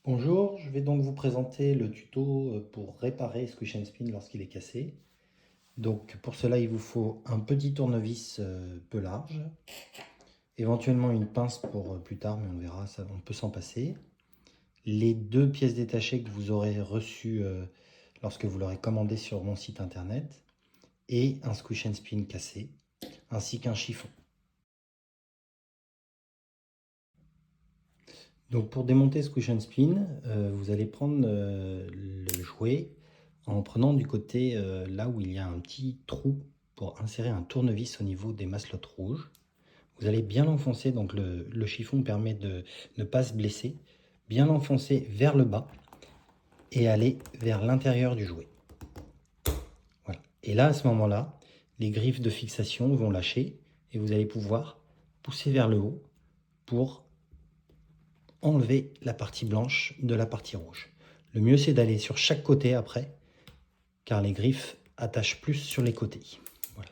Bonjour, je vais donc vous présenter le tuto pour réparer Squish and Spin lorsqu'il est cassé. Donc pour cela, il vous faut un petit tournevis peu large, éventuellement une pince pour plus tard, mais on verra, ça, on peut s'en passer. Les deux pièces détachées que vous aurez reçues lorsque vous l'aurez commandé sur mon site internet, et un Squish and Spin cassé, ainsi qu'un chiffon. Donc pour démonter Squish and Spin, vous allez prendre le jouet en prenant du côté là où il y a un petit trou pour insérer un tournevis au niveau des maslottes rouges. Vous allez bien l'enfoncer, donc le chiffon permet de ne pas se blesser. Bien l'enfoncer vers le bas et aller vers l'intérieur du jouet. Voilà. Et là, à ce moment-là, les griffes de fixation vont lâcher et vous allez pouvoir pousser vers le haut pour enlever la partie blanche de la partie rouge. Le mieux, c'est d'aller sur chaque côté après, car les griffes attachent plus sur les côtés. Voilà.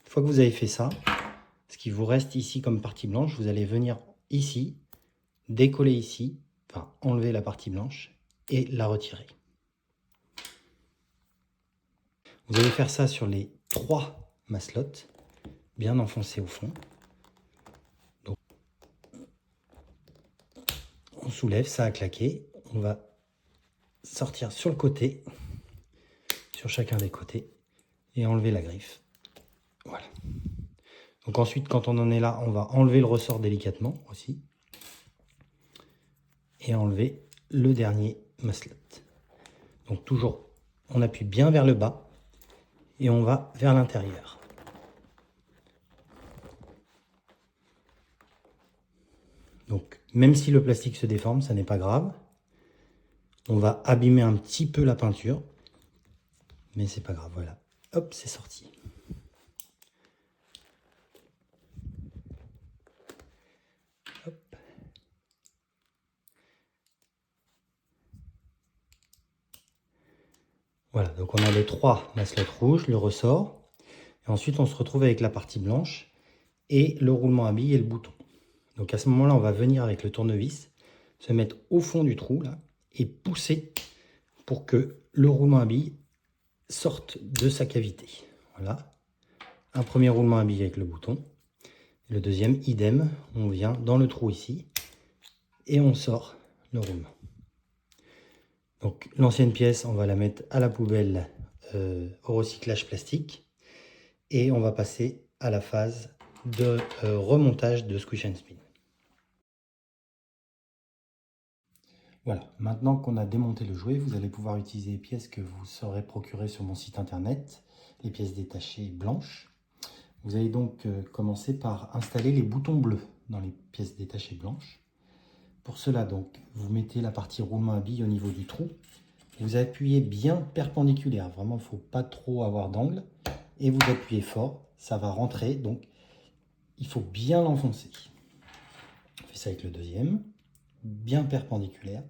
Une fois que vous avez fait ça, ce qui vous reste ici comme partie blanche, vous allez venir ici, décoller ici, enfin enlever la partie blanche et la retirer. Vous allez faire ça sur les 3 maslottes, bien enfoncées au fond. Donc, on soulève, ça a claqué, on va sortir sur le côté, sur chacun des côtés, et enlever la griffe. Voilà. Donc ensuite, quand on en est là, on va enlever le ressort délicatement aussi. Et enlever le dernier maslot. Donc toujours, on appuie bien vers le bas et on va vers l'intérieur. Donc même si le plastique se déforme, ça n'est pas grave. On va abîmer un petit peu la peinture, mais c'est pas grave, voilà. Hop, c'est sorti. Hop. Voilà, donc on a les 3 maslottes rouges, le ressort. Et ensuite, on se retrouve avec la partie blanche et le roulement à billes et le bouton. Donc à ce moment-là, on va venir avec le tournevis, se mettre au fond du trou là et pousser pour que le roulement à billes sorte de sa cavité. Voilà. Un premier roulement à billes avec le bouton. Le deuxième, idem, on vient dans le trou ici et on sort le roulement. Donc l'ancienne pièce, on va la mettre à la poubelle au recyclage plastique et on va passer à la phase de remontage de Squish and Spin. Voilà, maintenant qu'on a démonté le jouet, vous allez pouvoir utiliser les pièces que vous saurez procurer sur mon site internet, les pièces détachées blanches. Vous allez donc commencer par installer les boutons bleus dans les pièces détachées blanches. Pour cela, donc, vous mettez la partie roulement à billes au niveau du trou. Vous appuyez bien perpendiculaire, vraiment il ne faut pas trop avoir d'angle. Et vous appuyez fort, ça va rentrer, donc il faut bien l'enfoncer. On fait ça avec le deuxième, bien perpendiculaire.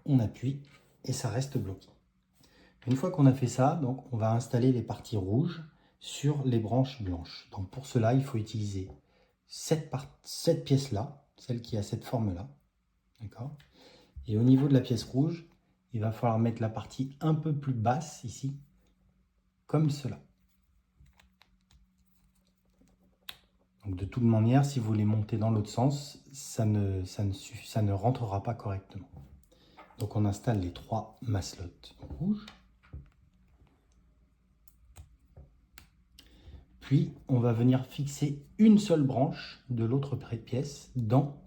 On appuie et ça reste bloqué. Une fois qu'on a fait ça, donc, on va installer les parties rouges sur les branches blanches. Donc pour cela, il faut utiliser cette pièce-là, celle qui a cette forme-là. D'accord ? Et au niveau de la pièce rouge, il va falloir mettre la partie un peu plus basse ici, comme cela. Donc de toute manière, si vous les montez dans l'autre sens, ça ne rentrera pas correctement. Donc on installe les 3 maslottes rouges. Puis on va venir fixer une seule branche de l'autre pièce dans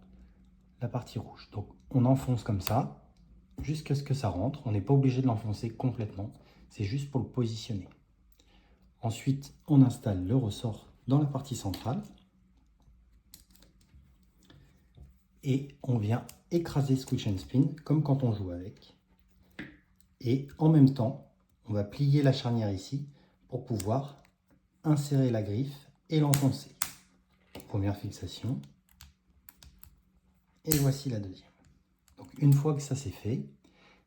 la partie rouge. Donc on enfonce comme ça, jusqu'à ce que ça rentre. On n'est pas obligé de l'enfoncer complètement, c'est juste pour le positionner. Ensuite, on installe le ressort dans la partie centrale. Et on vient écraser Squish and Spin, comme quand on joue avec. Et en même temps, on va plier la charnière ici pour pouvoir insérer la griffe et l'enfoncer. Première fixation. Et voici la deuxième. Donc une fois que ça c'est fait,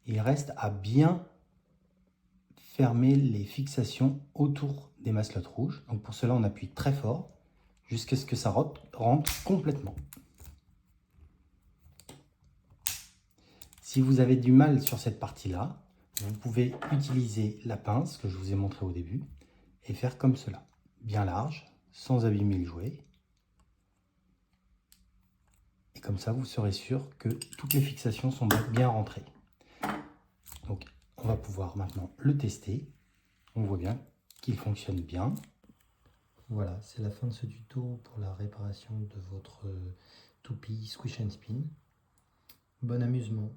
il reste à bien fermer les fixations autour des maslottes rouges. Donc pour cela, on appuie très fort jusqu'à ce que ça rentre complètement. Si vous avez du mal sur cette partie-là, vous pouvez utiliser la pince que je vous ai montré au début et faire comme cela, bien large, sans abîmer le jouet. Et comme ça, vous serez sûr que toutes les fixations sont bien rentrées. Donc, on va pouvoir maintenant le tester. On voit bien qu'il fonctionne bien. Voilà, c'est la fin de ce tuto pour la réparation de votre toupie Squish and Spin. Bon amusement!